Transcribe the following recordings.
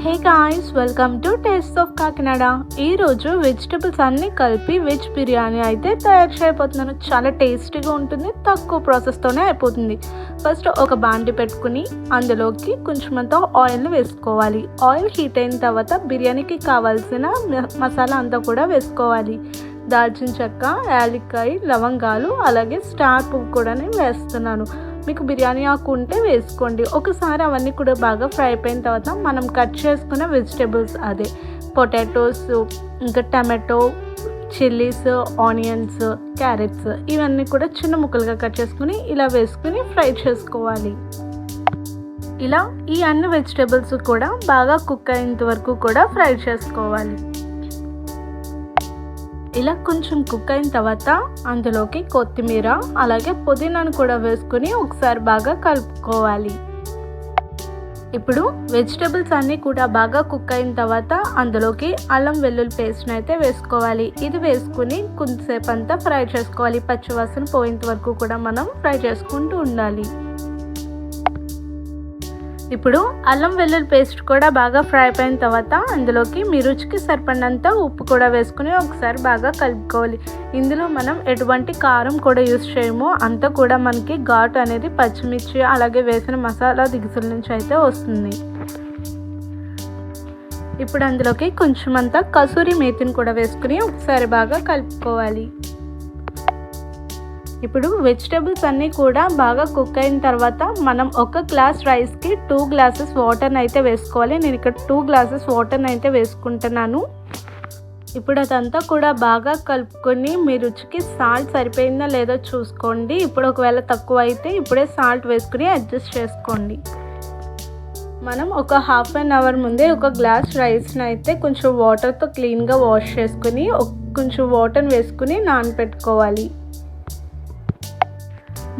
Hey guys, welcome to taste of Kakinada. ఈరోజు vegetables అన్నీ కలిపి వెజ్ బిర్యానీ అయితే తయారు చేయబోతున్నాను. చాలా టేస్టీగా ఉంటుంది, తక్కువ ప్రాసెస్తోనే అయిపోతుంది. ఫస్ట్ ఒక బాండి పెట్టుకుని అందులోకి కొంచెమంతా ఆయిల్ని వేసుకోవాలి. ఆయిల్ హీట్ అయిన తర్వాత బిర్యానీకి కావాల్సిన మసాలా అంతా కూడా వేసుకోవాలి. దాల్చిన చెక్క, యాలక్కాయ, లవంగాలు, అలాగే స్టార్ పువ్వు కూడా వేస్తున్నాను. మీకు బిర్యానీ ఆకు ఉంటే వేసుకోండి. ఒకసారి అవన్నీ కూడా బాగా ఫ్రై అయిపోయిన తర్వాత మనం కట్ చేసుకున్న వెజిటేబుల్స్, అదే పొటాటోస్, ఇంకా టమాటో, చిల్లీస్, ఆనియన్స్, క్యారెట్స్, ఇవన్నీ కూడా చిన్న ముక్కలుగా కట్ చేసుకుని ఇలా వేసుకుని ఫ్రై చేసుకోవాలి. ఇలా ఈ అన్ని వెజిటేబుల్స్ కూడా బాగా కుక్ అయ్యేంత వరకు కూడా ఫ్రై చేసుకోవాలి. ఇలా కొంచెం కుక్ అయిన తర్వాత అందులోకి కొత్తిమీర, అలాగే పుదీనాను కూడా వేసుకుని ఒకసారి బాగా కలుపుకోవాలి. ఇప్పుడు వెజిటేబుల్స్ అన్నీ కూడా బాగా కుక్ అయిన తర్వాత అందులోకి అల్లం వెల్లుల్లి పేస్ట్ని అయితే వేసుకోవాలి. ఇది వేసుకుని కొంతసేపు అంతా ఫ్రై చేసుకోవాలి. పచ్చివాసన పోయేంత వరకు కూడా మనం ఫ్రై చేసుకుంటూ ఉండాలి. ఇప్పుడు అల్లం వెల్లుల్లి పేస్ట్ కూడా బాగా ఫ్రై అయిపోయిన తర్వాత అందులోకి మీ రుచికి సరిపడినంత ఉప్పు కూడా వేసుకుని ఒకసారి బాగా కలుపుకోవాలి. ఇందులో మనం ఎటువంటి కారం కూడా యూస్ చేయము. అంతా కూడా మనకి ఘాటు అనేది పచ్చిమిర్చి అలాగే వేసిన మసాలా దినుసుల నుంచి అయితే వస్తుంది. ఇప్పుడు అందులోకి కొంచెం అంతా కసూరి మేతిని కూడా వేసుకుని ఒకసారి బాగా కలుపుకోవాలి. ఇప్పుడు వెజిటేబుల్స్ అన్నీ కూడా బాగా కుక్ అయిన తర్వాత మనం ఒక గ్లాస్ రైస్కి 2 గ్లాసెస్ వాటర్ని అయితే వేసుకోవాలి. నేను ఇక్కడ 2 గ్లాసెస్ వాటర్ని అయితే వేసుకుంటున్నాను. ఇప్పుడు అదంతా కూడా బాగా కలుపుకొని మీ రుచికి సాల్ట్ సరిపోయిందా లేదో చూసుకోండి. ఇప్పుడు ఒకవేళ తక్కువ అయితే ఇప్పుడే సాల్ట్ వేసుకుని అడ్జస్ట్ చేసుకోండి. మనం ఒక హాఫ్ అన్ అవర్ ముందే ఒక గ్లాస్ రైస్ని అయితే కొంచెం వాటర్తో క్లీన్గా వాష్ చేసుకుని కొంచెం వాటర్ని వేసుకుని నానబెట్టుకోవాలి.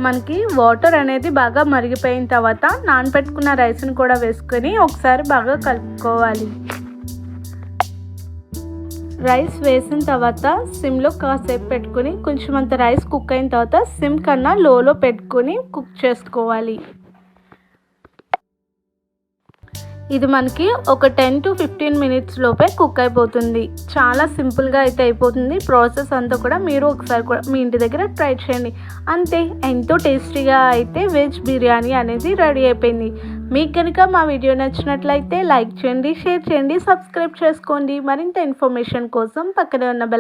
మనకి వాటర్ అనేది బాగా మరిగిపోయిన తర్వాత నానబెట్టుకున్న రైస్ని కూడా వేసుకొని ఒకసారి బాగా కలుపుకోవాలి. రైస్ వేసిన తర్వాత సిమ్లో కాసేపు పెట్టుకుని కొంచెం అంత రైస్ కుక్ అయిన తర్వాత సిమ్ కన్నా లోలో పెట్టుకుని కుక్ చేసుకోవాలి. ఇది మనకి ఒక 10 to 15 మినిట్స్ లోపే కుక్ అయిపోతుంది. చాలా సింపుల్గా అయితే అయిపోతుంది. ప్రాసెస్ అంతా కూడా మీరు ఒకసారి కూడా మీ ఇంటి దగ్గర ట్రై చేయండి. అంతే, ఎంతో టేస్టీగా అయితే వెజ్ బిర్యానీ అనేది రెడీ అయిపోయింది. మీకు కనుక మా వీడియో నచ్చినట్లయితే లైక్ చేయండి, షేర్ చేయండి, సబ్స్క్రైబ్ చేసుకోండి. మరింత ఇన్ఫర్మేషన్ కోసం పక్కనే ఉన్న బెల్